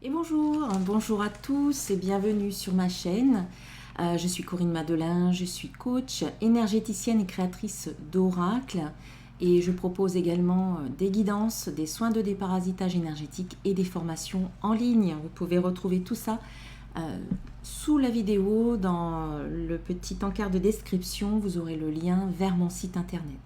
Et bonjour à tous et bienvenue sur ma chaîne. Je suis Corinne Madelin, je suis coach, énergéticienne et créatrice d'oracles et je propose également des guidances, des soins de déparasitage énergétique et des formations en ligne. Vous pouvez retrouver tout ça sous la vidéo dans le petit encart de description, vous aurez le lien vers mon site internet.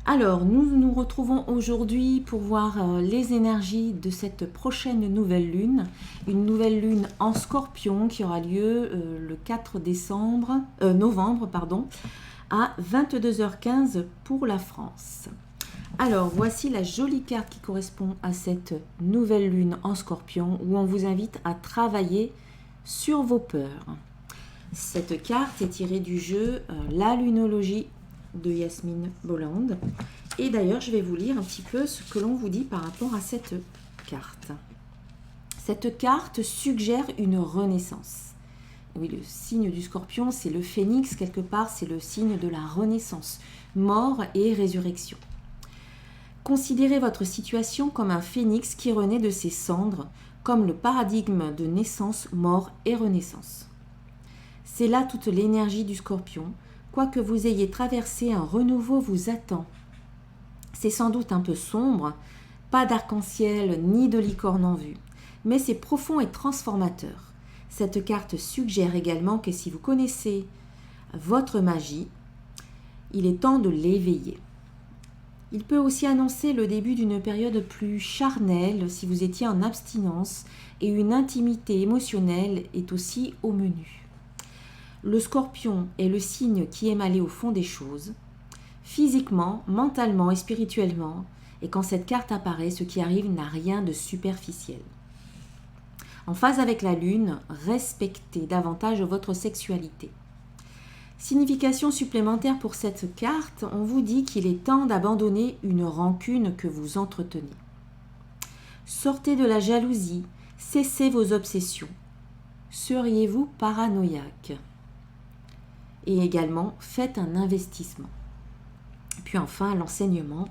Alors, nous nous retrouvons aujourd'hui pour voir les énergies de cette prochaine nouvelle lune. Une nouvelle lune en Scorpion qui aura lieu le 4 novembre à 22h15 pour la France. Alors, voici la jolie carte qui correspond à cette nouvelle lune en Scorpion où on vous invite à travailler sur vos peurs. Cette carte est tirée du jeu La Lunologie de Yasmine Bolland. Et d'ailleurs, je vais vous lire un petit peu ce que l'on vous dit par rapport à cette carte. Cette carte suggère une renaissance. Oui, le signe du Scorpion, c'est le phénix, quelque part, c'est le signe de la renaissance, mort et résurrection. Considérez votre situation comme un phénix qui renaît de ses cendres, comme le paradigme de naissance, mort et renaissance. C'est là toute l'énergie du Scorpion. Quoi que vous ayez traversé, un renouveau vous attend. C'est sans doute un peu sombre, pas d'arc-en-ciel ni de licorne en vue, mais c'est profond et transformateur. Cette carte suggère également que si vous connaissez votre magie, il est temps de l'éveiller. Il peut aussi annoncer le début d'une période plus charnelle si vous étiez en abstinence et une intimité émotionnelle est aussi au menu. Le Scorpion est le signe qui aime aller au fond des choses, physiquement, mentalement et spirituellement, et quand cette carte apparaît, ce qui arrive n'a rien de superficiel. En phase avec la Lune, respectez davantage votre sexualité. Signification supplémentaire pour cette carte, on vous dit qu'il est temps d'abandonner une rancune que vous entretenez. Sortez de la jalousie, cessez vos obsessions. Seriez-vous paranoïaque ? Et également, faites un investissement. Puis enfin, l'enseignement.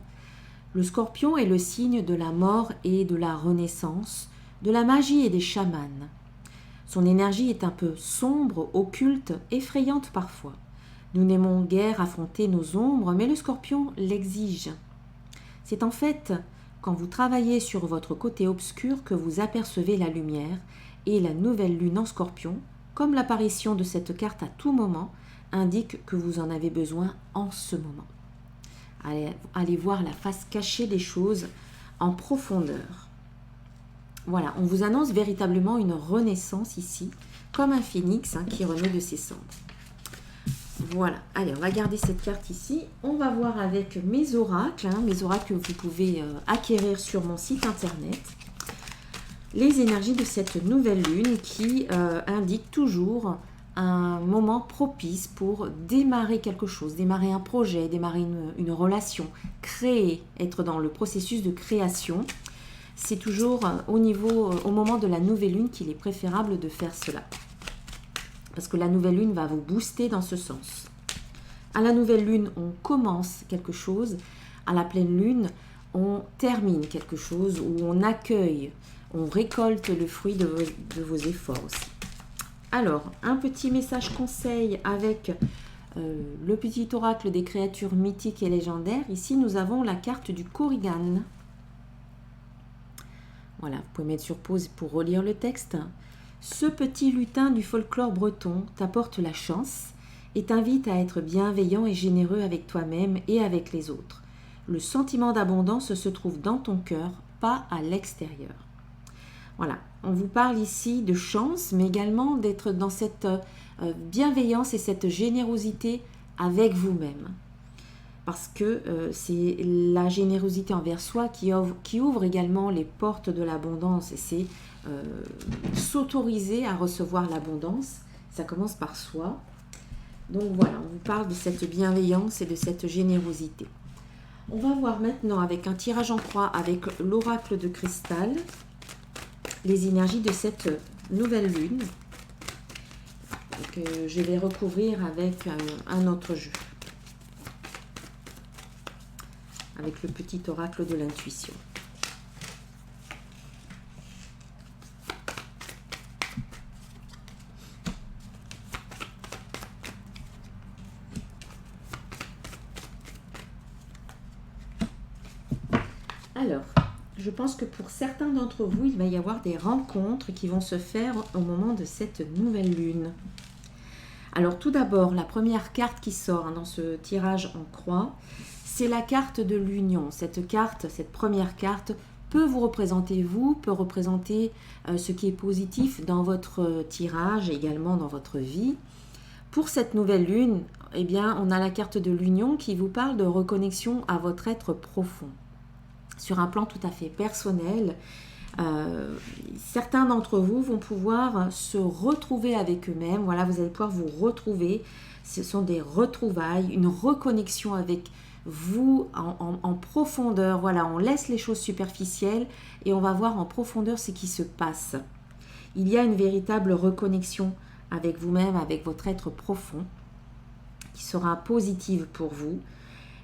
Le Scorpion est le signe de la mort et de la renaissance, de la magie et des chamans. Son énergie est un peu sombre, occulte, effrayante parfois. Nous n'aimons guère affronter nos ombres, mais le Scorpion l'exige. C'est en fait quand vous travaillez sur votre côté obscur que vous apercevez la lumière, et la nouvelle lune en Scorpion, comme l'apparition de cette carte à tout moment, indique que vous en avez besoin en ce moment. Allez voir la face cachée des choses en profondeur. Voilà, on vous annonce véritablement une renaissance ici, comme un phénix qui renaît de ses cendres. Voilà, allez, on va garder cette carte ici. On va voir avec mes oracles que vous pouvez acquérir sur mon site internet. Les énergies de cette nouvelle lune qui indique toujours un moment propice pour démarrer quelque chose, démarrer un projet, démarrer une relation, créer, être dans le processus de création. C'est toujours au moment de la nouvelle lune qu'il est préférable de faire cela. Parce que la nouvelle lune va vous booster dans ce sens. À la nouvelle lune, on commence quelque chose. À la pleine lune, on termine quelque chose ou on accueille, on récolte le fruit de vos efforts aussi. Alors, un petit message conseil avec le petit oracle des créatures mythiques et légendaires. Ici, nous avons la carte du Korrigan. Voilà, vous pouvez mettre sur pause pour relire le texte. Ce petit lutin du folklore breton t'apporte la chance et t'invite à être bienveillant et généreux avec toi-même et avec les autres. Le sentiment d'abondance se trouve dans ton cœur, pas à l'extérieur. Voilà, on vous parle ici de chance, mais également d'être dans cette bienveillance et cette générosité avec vous-même. Parce que c'est la générosité envers soi qui ouvre également les portes de l'abondance. Et c'est s'autoriser à recevoir l'abondance. Ça commence par soi. Donc voilà, on vous parle de cette bienveillance et de cette générosité. On va voir maintenant avec un tirage en croix avec l'oracle de cristal les énergies de cette nouvelle lune. Donc, je vais recouvrir avec un autre jeu. Avec le petit oracle de l'intuition. Alors, je pense que pour certains d'entre vous, il va y avoir des rencontres qui vont se faire au moment de cette nouvelle lune. Alors tout d'abord, la première carte qui sort dans ce tirage en croix, c'est la carte de l'union. Cette carte, cette première carte, peut vous représenter vous, peut représenter ce qui est positif dans votre tirage, également dans votre vie. Pour cette nouvelle lune, eh bien, on a la carte de l'union qui vous parle de reconnexion à votre être profond. Sur un plan tout à fait personnel, certains d'entre vous vont pouvoir se retrouver avec eux-mêmes. Voilà, vous allez pouvoir vous retrouver. Ce sont des retrouvailles, une reconnexion avec vous en profondeur. Voilà, on laisse les choses superficielles et on va voir en profondeur ce qui se passe. Il y a une véritable reconnexion avec vous-même, avec votre être profond, qui sera positive pour vous.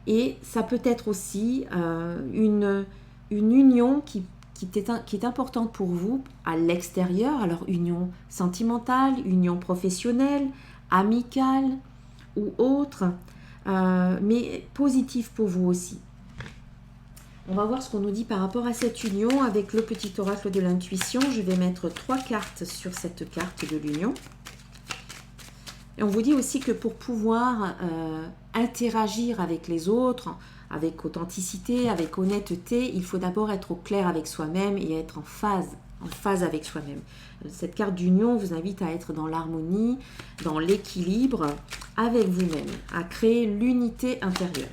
Et ça peut être aussi une union qui est importante pour vous à l'extérieur, alors union sentimentale, union professionnelle, amicale ou autre, mais positive pour vous aussi. On va voir ce qu'on nous dit par rapport à cette union avec le petit oracle de l'intuition. Je vais mettre 3 cartes sur cette carte de l'union. Et on vous dit aussi que pour pouvoir interagir avec les autres, avec authenticité, avec honnêteté, il faut d'abord être au clair avec soi-même et être en phase avec soi-même. Cette carte d'union vous invite à être dans l'harmonie, dans l'équilibre avec vous-même, à créer l'unité intérieure.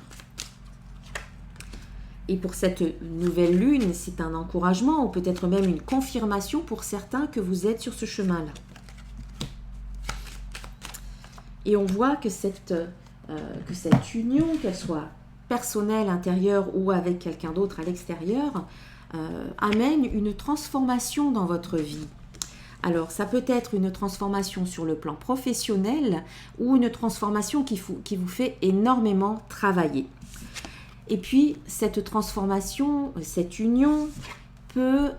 Et pour cette nouvelle lune, c'est un encouragement ou peut-être même une confirmation pour certains que vous êtes sur ce chemin-là. Et on voit que cette union, qu'elle soit personnelle, intérieure ou avec quelqu'un d'autre à l'extérieur, amène une transformation dans votre vie. Alors, ça peut être une transformation sur le plan professionnel ou une transformation qui vous fait énormément travailler. Et puis, cette transformation, cette union peut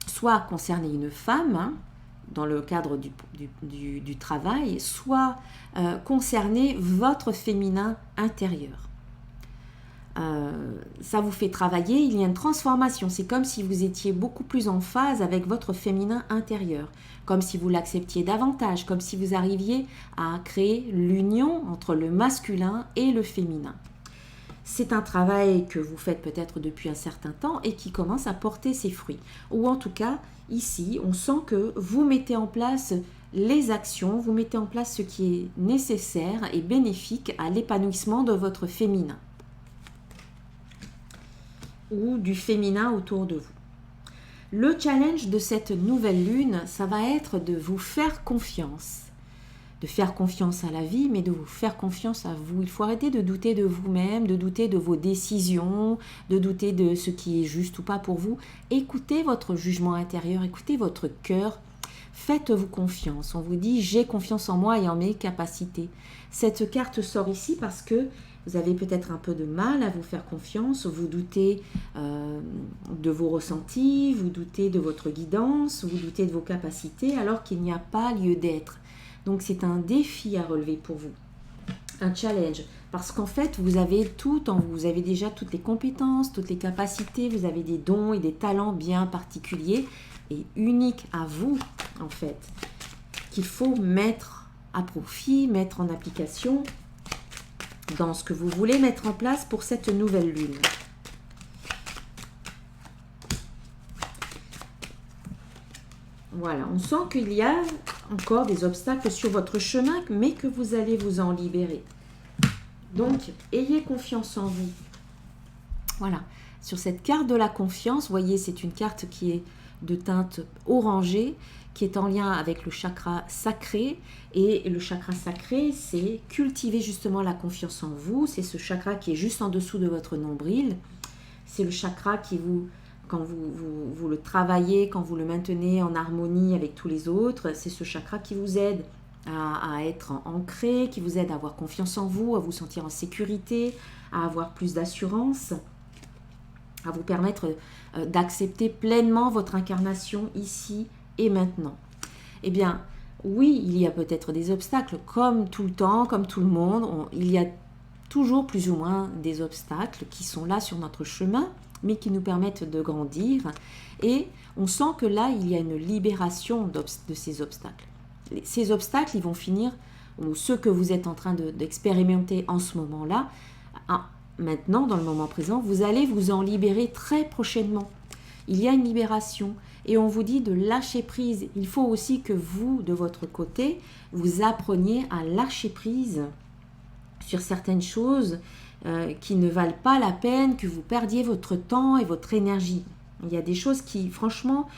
soit concerner une femme, dans le cadre du travail, soit concerner votre féminin intérieur. Ça vous fait travailler, il y a une transformation. C'est comme si vous étiez beaucoup plus en phase avec votre féminin intérieur, comme si vous l'acceptiez davantage, comme si vous arriviez à créer l'union entre le masculin et le féminin. C'est un travail que vous faites peut-être depuis un certain temps et qui commence à porter ses fruits. Ou en tout cas, ici, on sent que vous mettez en place les actions, vous mettez en place ce qui est nécessaire et bénéfique à l'épanouissement de votre féminin ou du féminin autour de vous. Le challenge de cette nouvelle lune, ça va être de vous faire confiance. De faire confiance à la vie, mais de vous faire confiance à vous. Il faut arrêter de douter de vous-même, de douter de vos décisions, de douter de ce qui est juste ou pas pour vous. Écoutez votre jugement intérieur, écoutez votre cœur. Faites-vous confiance. On vous dit « j'ai confiance en moi et en mes capacités ». Cette carte sort ici parce que vous avez peut-être un peu de mal à vous faire confiance, vous doutez de vos ressentis, vous doutez de votre guidance, vous doutez de vos capacités alors qu'il n'y a pas lieu d'être. Donc c'est un défi à relever pour vous, un challenge, parce qu'en fait vous avez tout en vous, vous avez déjà toutes les compétences, toutes les capacités, vous avez des dons et des talents bien particuliers et uniques à vous en fait, qu'il faut mettre à profit, mettre en application dans ce que vous voulez mettre en place pour cette nouvelle lune. Voilà, on sent qu'il y a encore des obstacles sur votre chemin, mais que vous allez vous en libérer. Donc, ayez confiance en vous. Voilà, sur cette carte de la confiance, vous voyez, c'est une carte qui est de teinte orangée, qui est en lien avec le chakra sacré. Et le chakra sacré, c'est cultiver justement la confiance en vous. C'est ce chakra qui est juste en dessous de votre nombril. C'est le chakra qui vous... Quand vous le travaillez, quand vous le maintenez en harmonie avec tous les autres, c'est ce chakra qui vous aide à être ancré, qui vous aide à avoir confiance en vous, à vous sentir en sécurité, à avoir plus d'assurance, à vous permettre d'accepter pleinement votre incarnation ici et maintenant. Eh bien, oui, il y a peut-être des obstacles, comme tout le temps, comme tout le monde, il y a toujours plus ou moins des obstacles qui sont là sur notre chemin. mais qui nous permettent de grandir. Et on sent que là, il y a une libération de ces obstacles. Ces obstacles, ils vont finir, ou ceux que vous êtes en train d'expérimenter en ce moment-là, maintenant, dans le moment présent, vous allez vous en libérer très prochainement. Il y a une libération et on vous dit de lâcher prise. Il faut aussi que vous, de votre côté, vous appreniez à lâcher prise sur certaines choses qui ne valent pas la peine, que vous perdiez votre temps et votre énergie. Il y a des choses qui, franchement,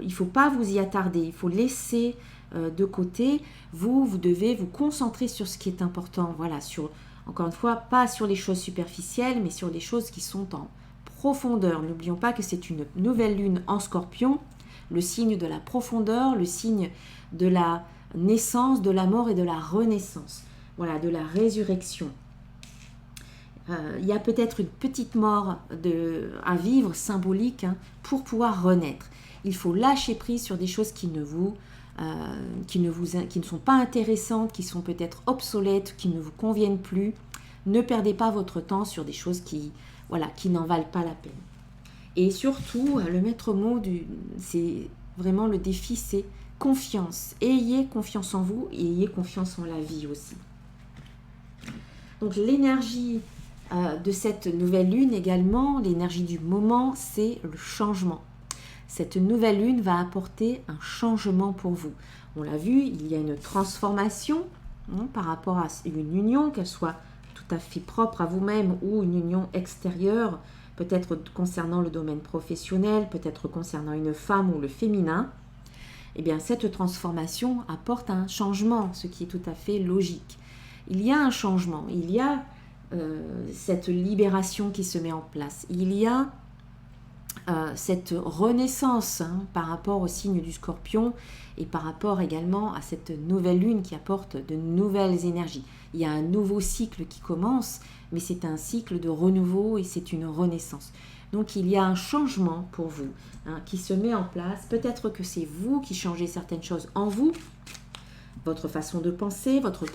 il ne faut pas vous y attarder. Il faut laisser de côté. Vous devez vous concentrer sur ce qui est important. Voilà, encore une fois, pas sur les choses superficielles, mais sur les choses qui sont en profondeur. N'oublions pas que c'est une nouvelle lune en Scorpion, le signe de la profondeur, le signe de la naissance, de la mort et de la renaissance. Voilà, de la résurrection. Il y a peut-être une petite mort à vivre, symbolique, pour pouvoir renaître. Il faut lâcher prise sur des choses qui ne sont pas intéressantes, qui sont peut-être obsolètes, qui ne vous conviennent plus. Ne perdez pas votre temps sur des choses qui n'en valent pas la peine. Et surtout, le maître mot, c'est vraiment le défi, c'est confiance. Ayez confiance en vous et ayez confiance en la vie aussi. Donc l'énergie de cette nouvelle lune également, l'énergie du moment, c'est le changement. Cette nouvelle lune va apporter un changement pour vous. On l'a vu, il y a une transformation par rapport à une union, qu'elle soit tout à fait propre à vous-même ou une union extérieure, peut-être concernant le domaine professionnel, peut-être concernant une femme ou le féminin. Eh bien, cette transformation apporte un changement, ce qui est tout à fait logique. Il y a un changement, il y a cette libération qui se met en place. Il y a cette renaissance par rapport au signe du Scorpion et par rapport également à cette nouvelle lune qui apporte de nouvelles énergies. Il y a un nouveau cycle qui commence, mais c'est un cycle de renouveau et c'est une renaissance. Donc il y a un changement pour vous qui se met en place. Peut-être que c'est vous qui changez certaines choses en vous, votre façon de penser, votre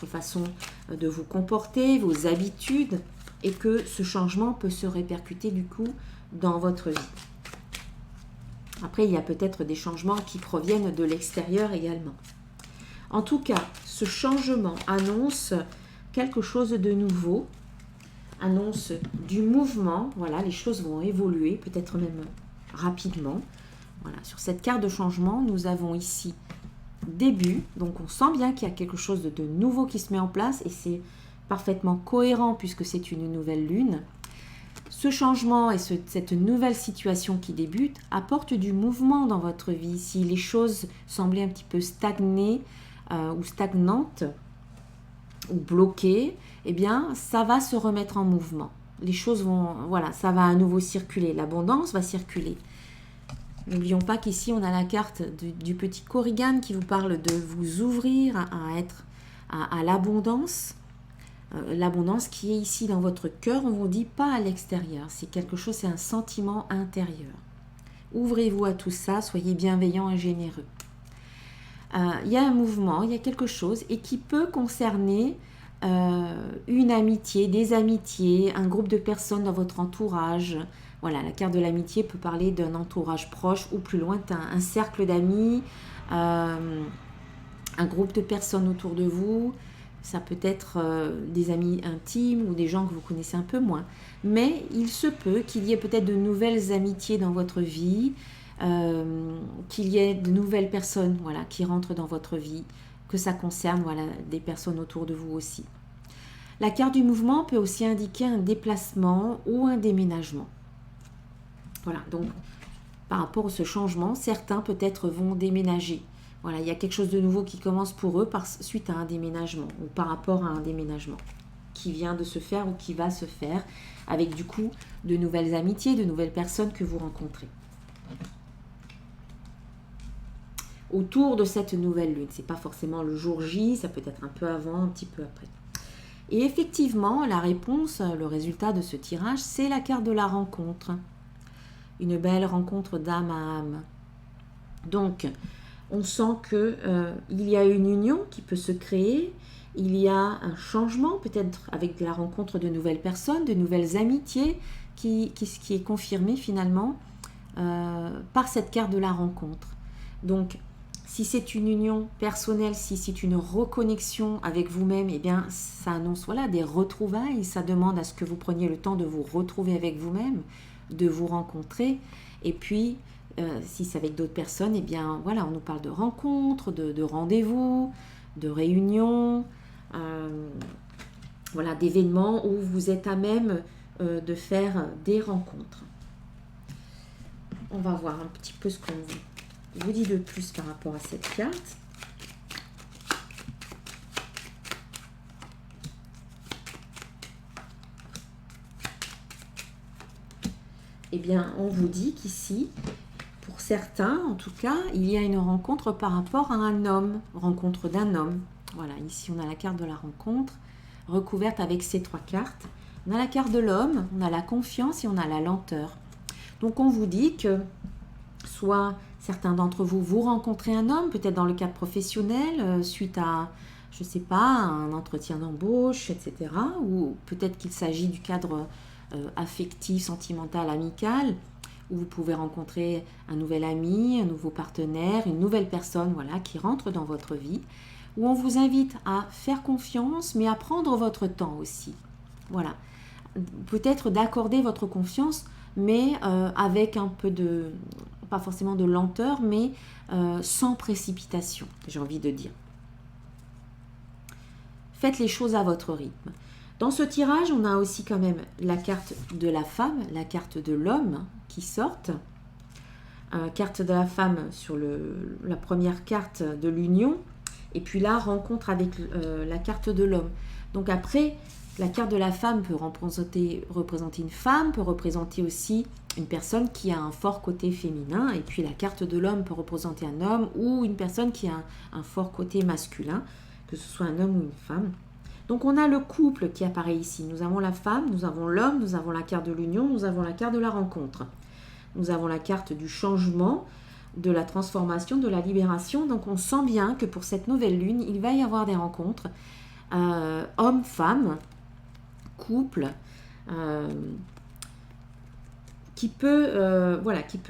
façon de vous comporter, vos habitudes, et que ce changement peut se répercuter du coup dans votre vie. Après, il y a peut-être des changements qui proviennent de l'extérieur également. En tout cas, ce changement annonce quelque chose de nouveau, annonce du mouvement. Voilà, les choses vont évoluer, peut-être même rapidement. Voilà, sur cette carte de changement, nous avons ici début, donc on sent bien qu'il y a quelque chose de nouveau qui se met en place et c'est parfaitement cohérent puisque c'est une nouvelle lune. Ce changement et cette nouvelle situation qui débute apporte du mouvement dans votre vie. Si les choses semblaient un petit peu stagnées ou stagnantes ou bloquées, eh bien ça va se remettre en mouvement. Les choses vont, voilà, ça va à nouveau circuler, l'abondance va circuler. N'oublions pas qu'ici, on a la carte du petit Korrigan qui vous parle de vous ouvrir à l'abondance. L'abondance qui est ici dans votre cœur, on ne vous dit pas à l'extérieur. C'est quelque chose, c'est un sentiment intérieur. Ouvrez-vous à tout ça, soyez bienveillants et généreux. Il y a un mouvement, il y a quelque chose et qui peut concerner une amitié, des amitiés, un groupe de personnes dans votre entourage. Voilà, la carte de l'amitié peut parler d'un entourage proche ou plus lointain, un cercle d'amis, un groupe de personnes autour de vous. Ça peut être des amis intimes ou des gens que vous connaissez un peu moins. Mais il se peut qu'il y ait peut-être de nouvelles amitiés dans votre vie, qu'il y ait de nouvelles personnes qui rentrent dans votre vie, que ça concerne des personnes autour de vous aussi. La carte du mouvement peut aussi indiquer un déplacement ou un déménagement. Voilà, donc par rapport à ce changement, certains peut-être vont déménager. Voilà, il y a quelque chose de nouveau qui commence pour eux suite à un déménagement ou par rapport à un déménagement qui vient de se faire ou qui va se faire avec du coup de nouvelles amitiés, de nouvelles personnes que vous rencontrez. Autour de cette nouvelle lune, c'est pas forcément le jour J, ça peut être un peu avant, un petit peu après. Et effectivement, la réponse, le résultat de ce tirage, c'est la carte de la rencontre. Une belle rencontre d'âme à âme. Donc, on sent qu'il y a une union qui peut se créer, il y a un changement peut-être avec la rencontre de nouvelles personnes, de nouvelles amitiés qui est confirmé finalement par cette carte de la rencontre. Donc, si c'est une union personnelle, si c'est une reconnexion avec vous-même, eh bien, ça annonce voilà, des retrouvailles. Ça demande à ce que vous preniez le temps de vous retrouver avec vous-même, de vous rencontrer. Et puis, si c'est avec d'autres personnes, eh bien, voilà, on nous parle de rencontres, de rendez-vous, de réunions, voilà, d'événements où vous êtes à même de faire des rencontres. On va voir un petit peu ce qu'on vous dit de plus par rapport à cette carte. Eh bien, on vous dit qu'ici, pour certains, en tout cas, il y a une rencontre par rapport à un homme, rencontre d'un homme. Voilà, ici on a la carte de la rencontre, recouverte avec ces 3 cartes. On a la carte de l'homme, on a la confiance et on a la lenteur. Donc on vous dit que soit certains d'entre vous, vous rencontrez un homme, peut-être dans le cadre professionnel, suite à, je ne sais pas, un entretien d'embauche, etc. Ou peut-être qu'il s'agit du cadre affectif, sentimental, amical, où vous pouvez rencontrer un nouvel ami, un nouveau partenaire, une nouvelle personne voilà, qui rentre dans votre vie, où on vous invite à faire confiance, mais à prendre votre temps aussi. Voilà. Peut-être d'accorder votre confiance, mais avec un peu de, pas forcément de lenteur, mais sans précipitation, j'ai envie de dire. Faites les choses à votre rythme. Dans ce tirage, on a aussi quand même la carte de la femme, la carte de l'homme qui sortent. Carte de la femme sur la première carte de l'union, et puis là, rencontre avec la carte de l'homme. Donc après, la carte de la femme peut représenter une femme, peut représenter aussi une personne qui a un fort côté féminin, et puis la carte de l'homme peut représenter un homme ou une personne qui a un fort côté masculin, que ce soit un homme ou une femme. Donc on a le couple qui apparaît ici. Nous avons la femme, nous avons l'homme, nous avons la carte de l'union, nous avons la carte de la rencontre. Nous avons la carte du changement, de la transformation, de la libération. Donc on sent bien que pour cette nouvelle lune, il va y avoir des rencontres homme-femme, couple, qui peut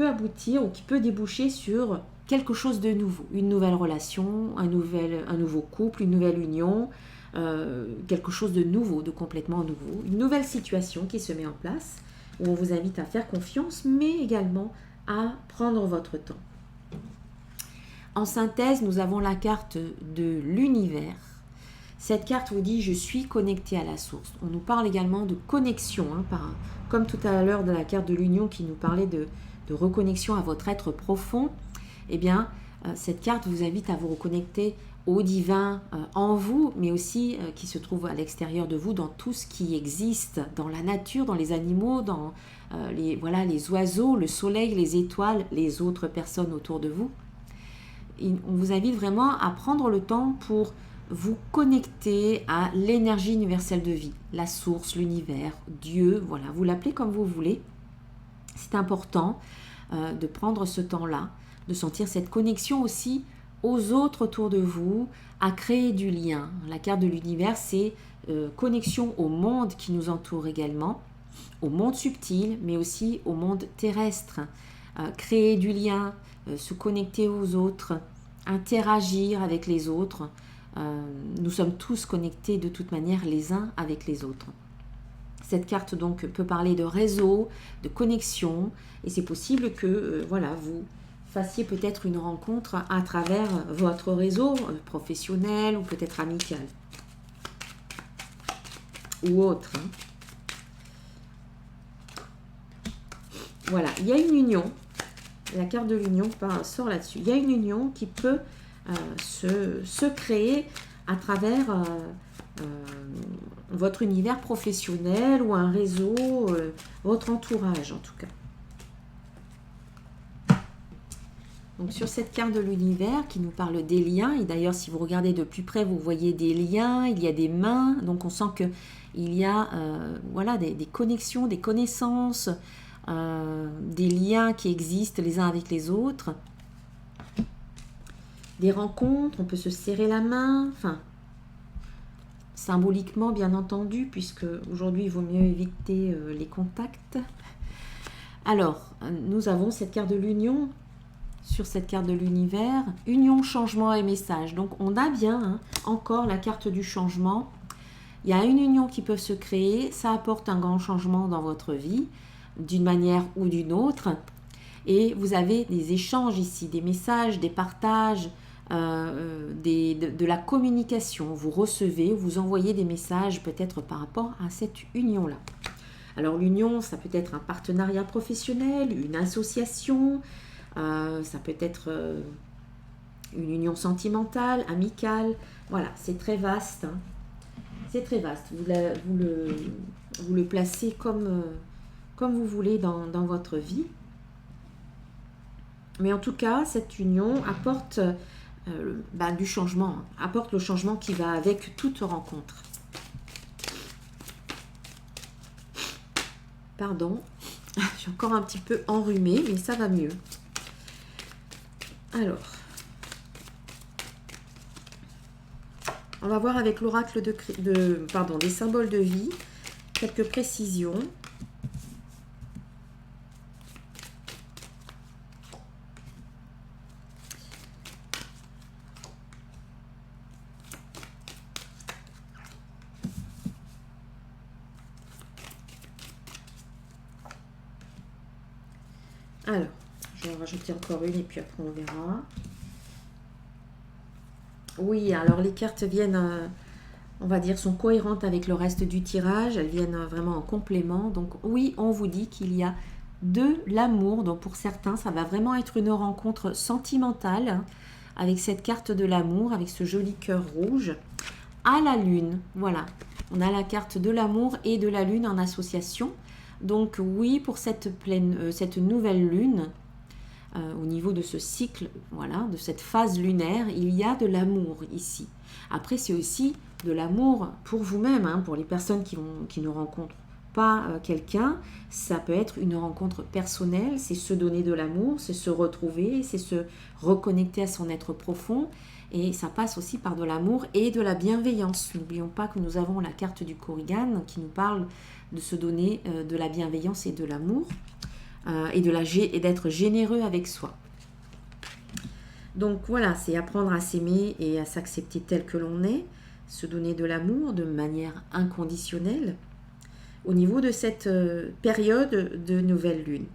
aboutir ou qui peut déboucher sur quelque chose de nouveau, une nouvelle relation, un nouveau couple, une nouvelle union, quelque chose de nouveau, de complètement nouveau, une nouvelle situation qui se met en place, où on vous invite à faire confiance, mais également à prendre votre temps. En synthèse, nous avons la carte de l'univers. Cette carte vous dit « Je suis connecté à la source ». On nous parle également de connexion, comme tout à l'heure de la carte de l'union qui nous parlait de reconnexion à votre être profond. Eh bien, cette carte vous invite à vous reconnecter au divin en vous, mais aussi qui se trouve à l'extérieur de vous, dans tout ce qui existe, dans la nature, dans les animaux, dans les oiseaux, le soleil, les étoiles, les autres personnes autour de vous. On vous invite vraiment à prendre le temps pour vous connecter à l'énergie universelle de vie, la source, l'univers, Dieu, voilà, vous l'appelez comme vous voulez. C'est important de prendre ce temps-là, de sentir cette connexion aussi aux autres autour de vous, à créer du lien. La carte de l'univers, c'est connexion au monde qui nous entoure également, au monde subtil, mais aussi au monde terrestre. Créer du lien, se connecter aux autres, interagir avec les autres. Nous sommes tous connectés de toute manière les uns avec les autres. Cette carte donc peut parler de réseau, de connexion, et c'est possible que vous fassiez peut-être une rencontre à travers votre réseau professionnel ou peut-être amical ou autre. Voilà, il y a une union. La carte de l'union sort là-dessus. Il y a une union qui peut se créer à travers votre univers professionnel ou un réseau, votre entourage en tout cas. Donc sur cette carte de l'univers qui nous parle des liens, et d'ailleurs si vous regardez de plus près, vous voyez des liens, il y a des mains, donc on sent qu'il y a des connexions, des connaissances, des liens qui existent les uns avec les autres, des rencontres, on peut se serrer la main, enfin, symboliquement bien entendu, puisque aujourd'hui il vaut mieux éviter les contacts. Alors, nous avons cette carte de l'union. Sur cette carte de l'univers, union, changement et message. Donc on a bien encore la carte du changement. Il y a une union qui peut se créer, ça apporte un grand changement dans votre vie, d'une manière ou d'une autre. Et vous avez des échanges ici, des messages, des partages, de la communication. Vous recevez, vous envoyez des messages peut-être par rapport à cette union-là. Alors l'union, ça peut être un partenariat professionnel, une association, ça peut être une union sentimentale, amicale. Voilà, c'est très vaste. C'est très vaste. Vous le placez comme vous voulez dans votre vie. Mais en tout cas, cette union apporte du changement, apporte le changement qui va avec toute rencontre. Pardon, je suis encore un petit peu enrhumée, mais ça va mieux. Alors, on va voir avec l'oracle des symboles de vie, quelques précisions. Alors, je vais en rajouter encore une et puis après on verra. Oui, alors les cartes viennent, on va dire, sont cohérentes avec le reste du tirage. Elles viennent vraiment en complément. Donc oui, on vous dit qu'il y a de l'amour. Donc pour certains, ça va vraiment être une rencontre sentimentale avec cette carte de l'amour, avec ce joli cœur rouge. À la lune, voilà. On a la carte de l'amour et de la lune en association. Donc oui, pour cette nouvelle lune, au niveau de ce cycle, voilà, de cette phase lunaire, il y a de l'amour ici. Après, c'est aussi de l'amour pour vous-même, pour les personnes qui ne rencontrent pas quelqu'un. Ça peut être une rencontre personnelle, c'est se donner de l'amour, c'est se retrouver, c'est se reconnecter à son être profond. Et ça passe aussi par de l'amour et de la bienveillance. N'oublions pas que nous avons la carte du Korrigan qui nous parle de se donner de la bienveillance et de l'amour et d'être généreux avec soi. Donc voilà, c'est apprendre à s'aimer et à s'accepter tel que l'on est, se donner de l'amour de manière inconditionnelle au niveau de cette période de nouvelle lune.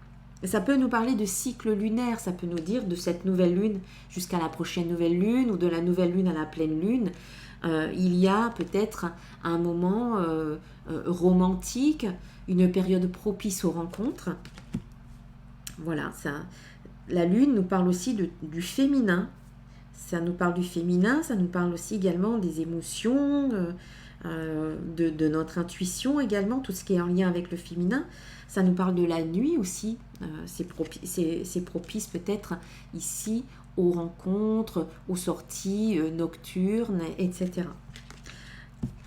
Ça peut nous parler de cycle lunaire, ça peut nous dire de cette nouvelle lune jusqu'à la prochaine nouvelle lune ou de la nouvelle lune à la pleine lune. Il y a peut-être un moment romantique, une période propice aux rencontres. Voilà, la lune nous parle aussi du féminin. Ça nous parle du féminin, ça nous parle aussi également des émotions, de notre intuition également, tout ce qui est en lien avec le féminin. Ça nous parle de la nuit aussi, c'est propice peut-être ici aux rencontres, aux sorties nocturnes, etc.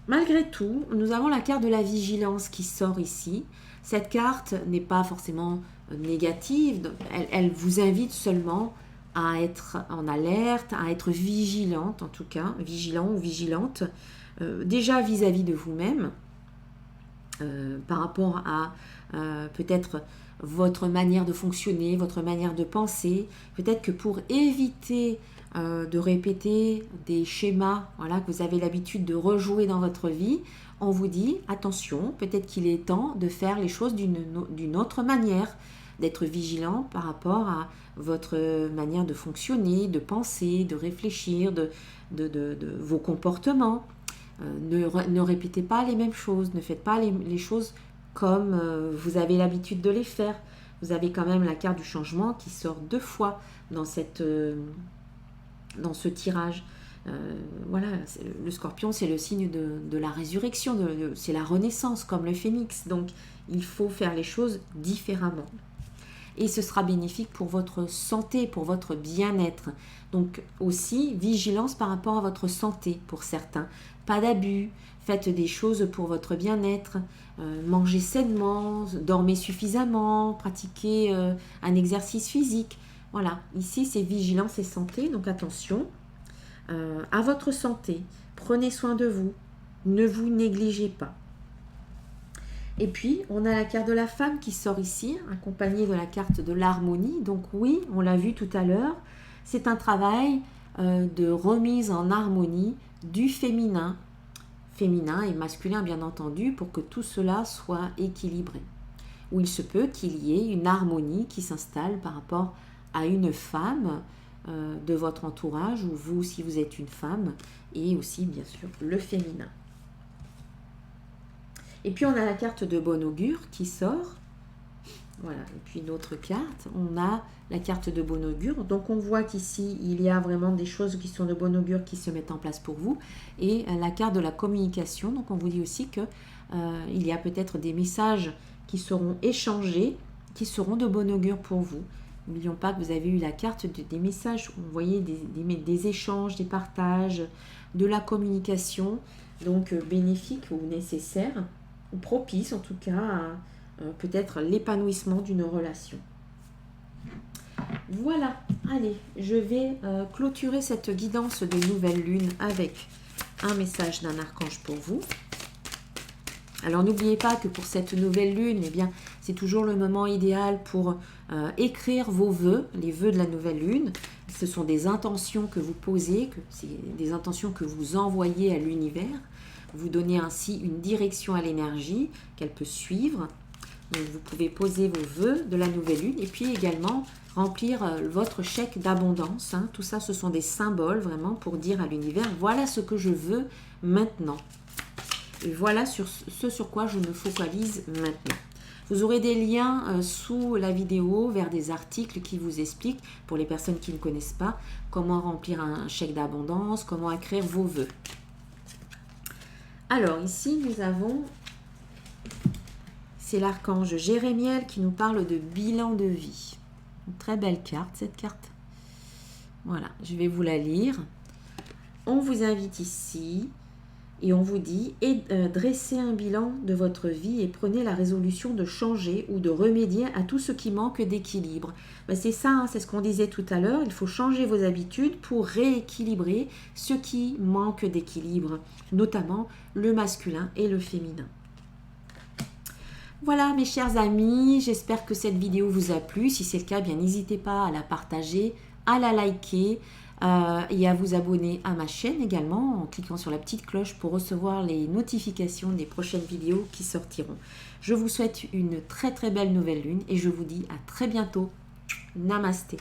Malgré tout, nous avons la carte de la vigilance qui sort ici. Cette carte n'est pas forcément négative, elle vous invite seulement à être en alerte, à être vigilante en tout cas, vigilant ou vigilante, déjà vis-à-vis de vous-même, par rapport à peut-être votre manière de fonctionner, votre manière de penser. Peut-être que pour éviter de répéter des schémas que vous avez l'habitude de rejouer dans votre vie, on vous dit attention, peut-être qu'il est temps de faire les choses d'une autre manière, d'être vigilant par rapport à votre manière de fonctionner, de penser, de réfléchir, de vos comportements. Ne répétez pas les mêmes choses, ne faites pas les choses comme vous avez l'habitude de les faire. Vous avez quand même la carte du changement qui sort 2 fois dans ce tirage. Voilà, le scorpion, c'est le signe de la résurrection, c'est la renaissance comme le phénix. Donc, il faut faire les choses différemment. Et ce sera bénéfique pour votre santé, pour votre bien-être. Donc aussi, vigilance par rapport à votre santé pour certains. Pas d'abus, faites des choses pour votre bien-être, mangez sainement, dormez suffisamment, pratiquez un exercice physique. Voilà, ici c'est vigilance et santé, donc attention à votre santé. Prenez soin de vous. Ne vous négligez pas. Et puis, on a la carte de la femme qui sort ici, accompagnée de la carte de l'harmonie. Donc oui, on l'a vu tout à l'heure, c'est un travail de remise en harmonie du féminin et masculin bien entendu, pour que tout cela soit équilibré. Où il se peut qu'il y ait une harmonie qui s'installe par rapport à une femme de votre entourage, ou vous si vous êtes une femme, et aussi bien sûr le féminin. Et puis on a la carte de bon augure qui sort. Voilà, et puis une autre carte, on a la carte de bon augure. Donc on voit qu'ici, il y a vraiment des choses qui sont de bon augure qui se mettent en place pour vous. Et la carte de la communication, donc on vous dit aussi que il y a peut-être des messages qui seront échangés, qui seront de bon augure pour vous. N'oublions pas que vous avez eu la carte des messages, vous voyez des échanges, des partages, de la communication, donc bénéfique ou nécessaire, ou propice en tout cas à peut-être l'épanouissement d'une relation. Voilà, allez, je vais clôturer cette guidance de nouvelle lune avec un message d'un archange pour vous. Alors n'oubliez pas que pour cette nouvelle lune, eh bien, c'est toujours le moment idéal pour écrire vos vœux, les vœux de la nouvelle lune. Ce sont des intentions que vous posez, c'est des intentions que vous envoyez à l'univers. Vous donnez ainsi une direction à l'énergie qu'elle peut suivre. Donc vous pouvez poser vos vœux de la nouvelle lune et puis également remplir votre chèque d'abondance. Hein. Tout ça, ce sont des symboles vraiment pour dire à l'univers, voilà ce que je veux maintenant. Et voilà ce sur quoi je me focalise maintenant. Vous aurez des liens sous la vidéo vers des articles qui vous expliquent, pour les personnes qui ne connaissent pas, comment remplir un chèque d'abondance, comment écrire vos vœux. Alors ici, nous avons... C'est l'archange Jérémiel qui nous parle de bilan de vie. Une très belle carte, cette carte. Voilà, je vais vous la lire. On vous invite ici et on vous dit dressez un bilan de votre vie et prenez la résolution de changer ou de remédier à tout ce qui manque d'équilibre. Ben c'est ça, hein, c'est ce qu'on disait tout à l'heure. Il faut changer vos habitudes pour rééquilibrer ce qui manque d'équilibre, notamment le masculin et le féminin. Voilà mes chers amis, j'espère que cette vidéo vous a plu. Si c'est le cas, bien n'hésitez pas à la partager, à la liker et à vous abonner à ma chaîne également en cliquant sur la petite cloche pour recevoir les notifications des prochaines vidéos qui sortiront. Je vous souhaite une très très belle nouvelle lune et je vous dis à très bientôt. Namasté.